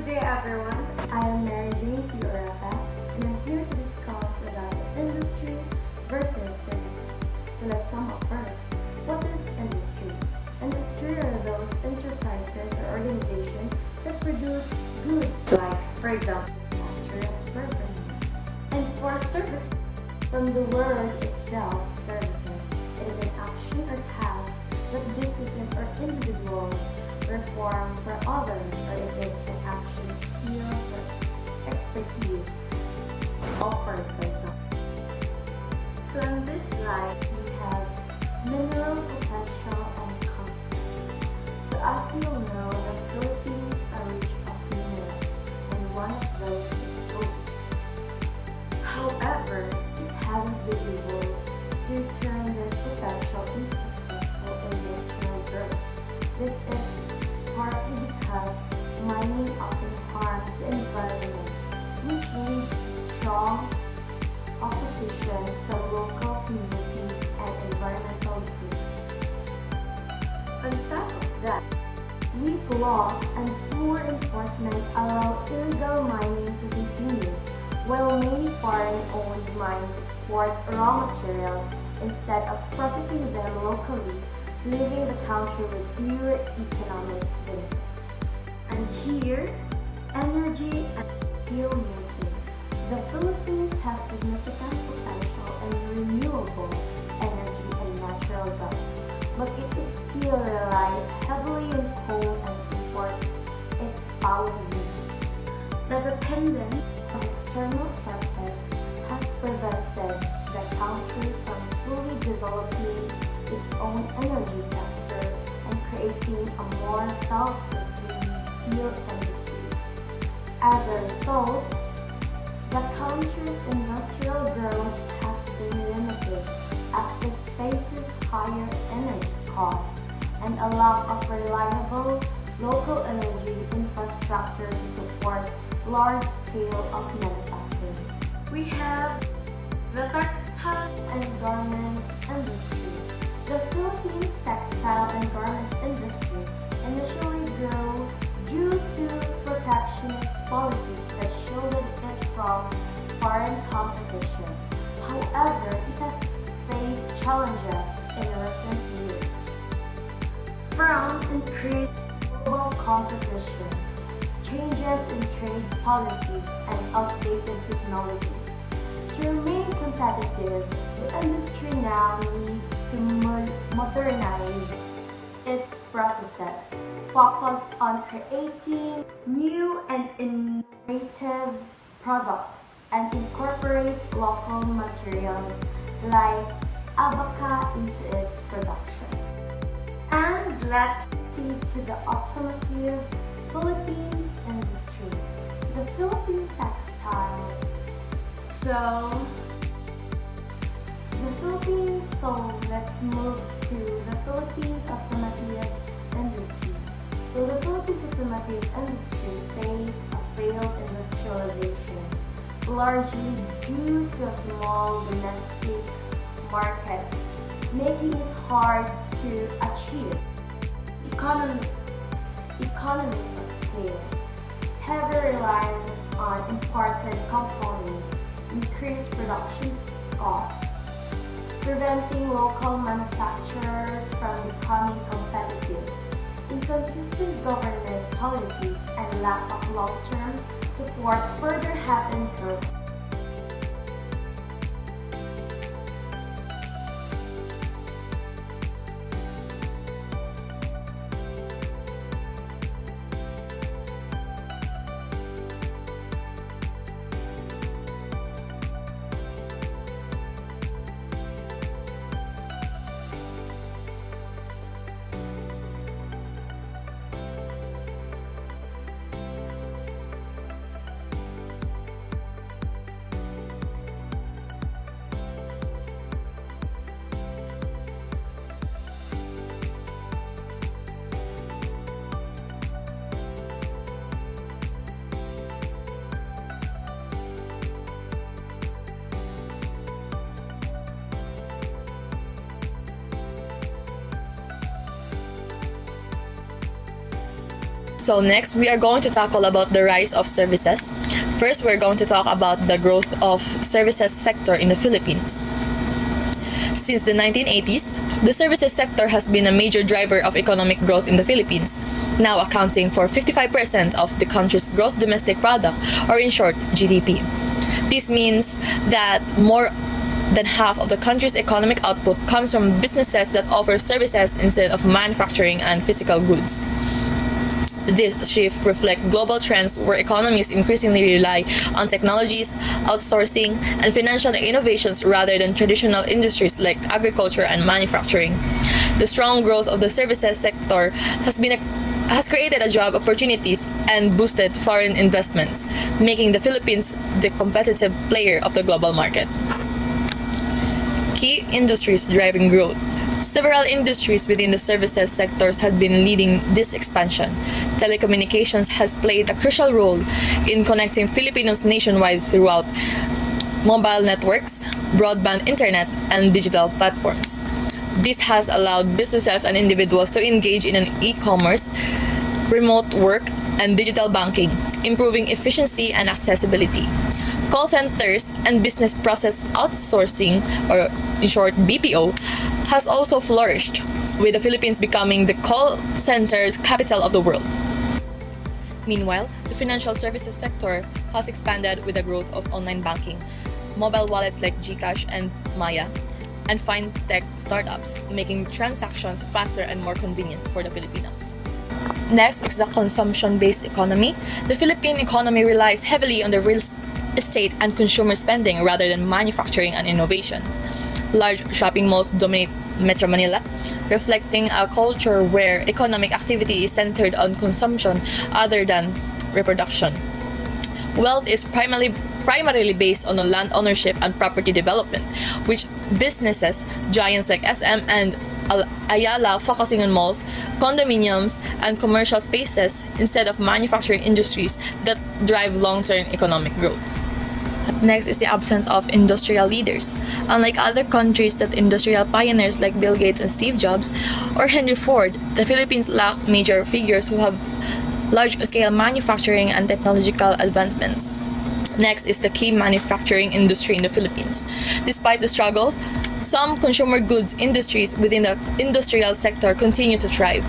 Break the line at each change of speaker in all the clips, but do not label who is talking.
Good day, everyone. I am Mary Jane Fioretta, and I'm here to discuss about industry versus services. So let's sum up first. What is industry? Industry are those enterprises or organizations that produce goods like, for example, manufacturing of bourbon. And for services, from the word itself, services, it is an action or task that businesses or individuals perform for others, or it is an action, skills, or expertise offered by someone. So in this slide, we have mineral potential and confidence. So as you all know, the Philippines are rich of minerals, and one of those is gold. However, it hasn't been able to turn this potential into successful industrial growth. This is partly because mining often harms the environment, which leads to strong opposition from local communities and environmental groups. On top of that, weak laws and poor enforcement allow illegal mining to continue, while many foreign-owned mines export raw materials instead of processing them locally, leaving the country with fewer economic benefits. And here, energy and steel making. The Philippines has significant potential in renewable energy and natural gas, but it still relies heavily on coal and imports its power needs. The dependence on external sources has prevented the country from fully developing its own energy sector and creating a more self-sustaining steel industry. As a result, the country's industrial growth has been limited as it faces higher energy costs and a lack of reliable local energy infrastructure to support large scale of manufacturing. We have the textile and garment industry. The Philippines textile and garment industry initially grew due to protectionist policies that shielded it from foreign competition. However, it has faced challenges in recent years, from increased global competition, changes in trade policies, and outdated technologies. To remain competitive, the industry now needs to modernize its processes, focus on creating new and innovative products, and incorporate local materials like abaca into its production. And let's proceed to the automotive Philippines industry. The Philippine textile. Let's move to the Philippines automotive industry. So the Philippines automotive industry faced a failed industrialization, largely due to a small domestic market, making it hard to achieve economies of scale. Heavy reliance on imported components increased production costs, preventing local manufacturers from becoming competitive. Inconsistent government policies and lack of long-term support further hampered growth.
So next, we are going to tackle about the rise of services. First, we're going to talk about the growth of services sector in the Philippines. Since the 1980s, the services sector has been a major driver of economic growth in the Philippines, now accounting for 55% of the country's gross domestic product, or in short, GDP. This means that more than half of the country's economic output comes from businesses that offer services instead of manufacturing and physical goods. This shift reflects global trends where economies increasingly rely on technologies, outsourcing, and financial innovations rather than traditional industries like agriculture and manufacturing. The strong growth of the services sector has created job opportunities and boosted foreign investments, making the Philippines the competitive player of the global market. Key industries driving growth. Several industries within the services sectors have been leading this expansion. Telecommunications has played a crucial role in connecting Filipinos nationwide throughout mobile networks, broadband internet, and digital platforms. This has allowed businesses and individuals to engage in an e-commerce, remote work, and digital banking, improving efficiency and accessibility. Call centers and business process outsourcing, or in short BPO, has also flourished, with the Philippines becoming the call center's capital of the world. Meanwhile, the financial services sector has expanded with the growth of online banking, mobile wallets like GCash and Maya, and fintech startups, making transactions faster and more convenient for the Filipinos. Next is the consumption-based economy. The Philippine economy relies heavily on the real estate and consumer spending rather than manufacturing and innovation. Large shopping malls dominate Metro Manila, reflecting a culture where economic activity is centered on consumption other than reproduction. Wealth is primarily based on land ownership and property development, which businesses, giants like SM and Ayala focusing on malls, condominiums, and commercial spaces instead of manufacturing industries that drive long-term economic growth. Next is the absence of industrial leaders. Unlike other countries that industrial pioneers like Bill Gates and Steve Jobs or Henry Ford, the Philippines lack major figures who have large-scale manufacturing and technological advancements. Next is the key manufacturing industry in the Philippines. Despite the struggles, some consumer goods industries within the industrial sector continue to thrive.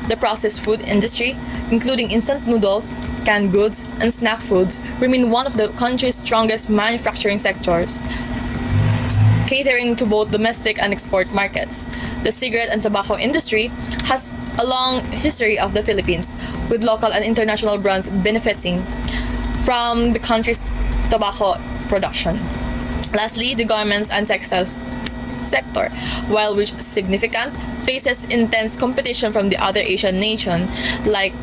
The processed food industry, including instant noodles, canned goods, and snack foods, remain one of the country's strongest manufacturing sectors, catering to both domestic and export markets. The cigarette and tobacco industry has a long history of the Philippines, with local and international brands benefiting from the country's tobacco production. Lastly, the garments and textiles sector, while which significant, faces intense competition from the other Asian nations like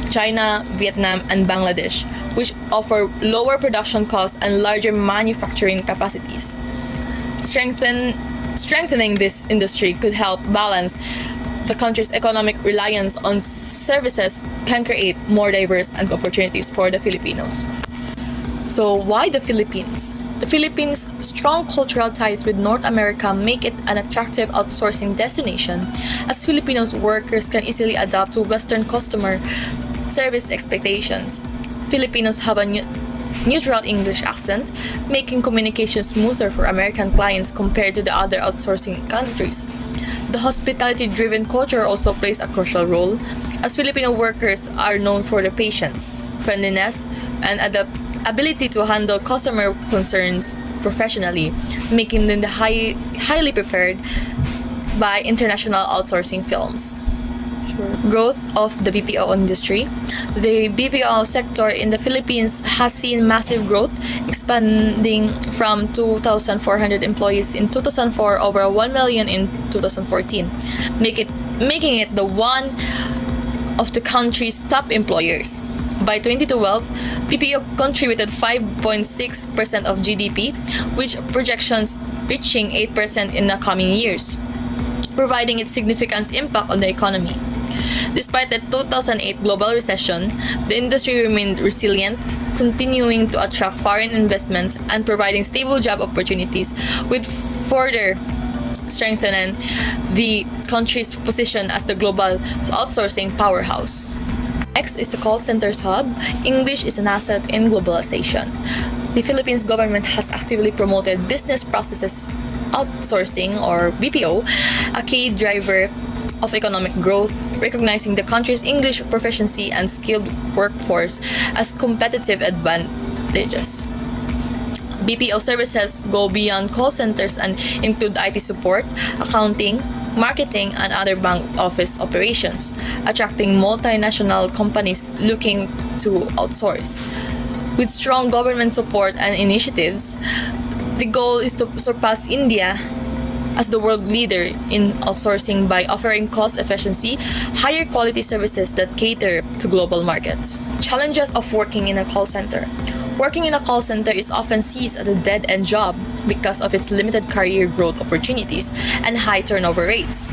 China, Vietnam, and Bangladesh, which offer lower production costs and larger manufacturing capacities. Strengthening this industry could help balance the country's economic reliance on services, can create more diverse and opportunities for the Filipinos. So why the Philippines? The Philippines' strong cultural ties with North America make it an attractive outsourcing destination, as Filipinos workers can easily adapt to Western customer service expectations. Filipinos have a neutral English accent, making communication smoother for American clients compared to the other outsourcing countries. The hospitality-driven culture also plays a crucial role, as Filipino workers are known for their patience, friendliness, and ability to handle customer concerns professionally, making them highly preferred by international outsourcing firms. Growth of the BPO industry. The BPO sector in the Philippines has seen massive growth, expanding from 2,400 employees in 2004 over 1 million in 2014, making it the one of the country's top employers. By 2012, BPO contributed 5.6% of GDP, which projections reaching 8% in the coming years, providing its significant impact on the economy. Despite the 2008 global recession, the industry remained resilient, continuing to attract foreign investments and providing stable job opportunities, with further strengthening the country's position as the global outsourcing powerhouse. X is the call center's hub. English is an asset in globalization. The Philippines government has actively promoted business processes outsourcing or BPO, a key driver of economic growth, recognizing the country's English proficiency and skilled workforce as competitive advantages. BPO services go beyond call centers and include IT support, accounting, marketing, and other bank office operations, attracting multinational companies looking to outsource. With strong government support and initiatives, the goal is to surpass India as the world leader in outsourcing by offering cost efficiency, higher quality services that cater to global markets. Challenges of working in a call center. Working in a call center is often seen as a dead-end job because of its limited career growth opportunities and high turnover rates.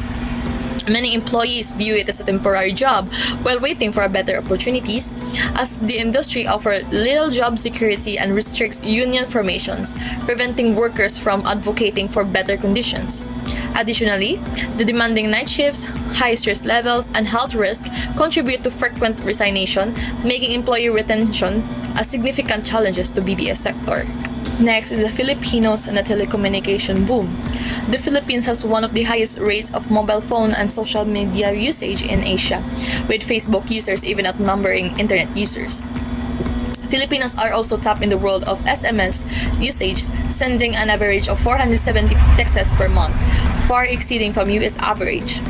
Many employees view it as a temporary job while waiting for better opportunities, as the industry offers little job security and restricts union formations, preventing workers from advocating for better conditions. Additionally, the demanding night shifts, high stress levels, and health risks contribute to frequent resignation, making employee retention a significant challenge to BPS sector. Next is the Filipinos and the telecommunication boom. The Philippines has one of the highest rates of mobile phone and social media usage in Asia, with Facebook users even outnumbering internet users. Filipinos are also top in the world of SMS usage, sending an average of 470 texts per month, far exceeding from US average.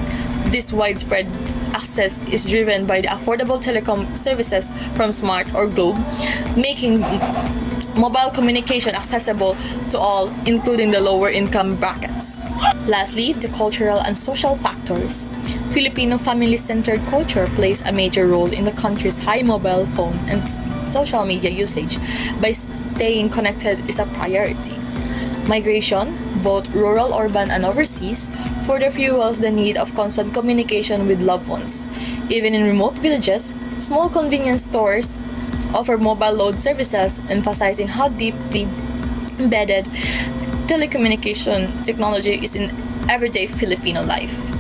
This widespread access is driven by the affordable telecom services from Smart or Globe, making mobile communication accessible to all, including the lower income brackets. Lastly, the cultural and social factors. Filipino family-centered culture plays a major role in the country's high mobile phone and social media usage, by staying connected is a priority. Migration, both rural, urban, and overseas, further fuels the need of constant communication with loved ones. Even in remote villages, small convenience stores offer mobile load services, emphasizing how deeply embedded telecommunication technology is in everyday Filipino life.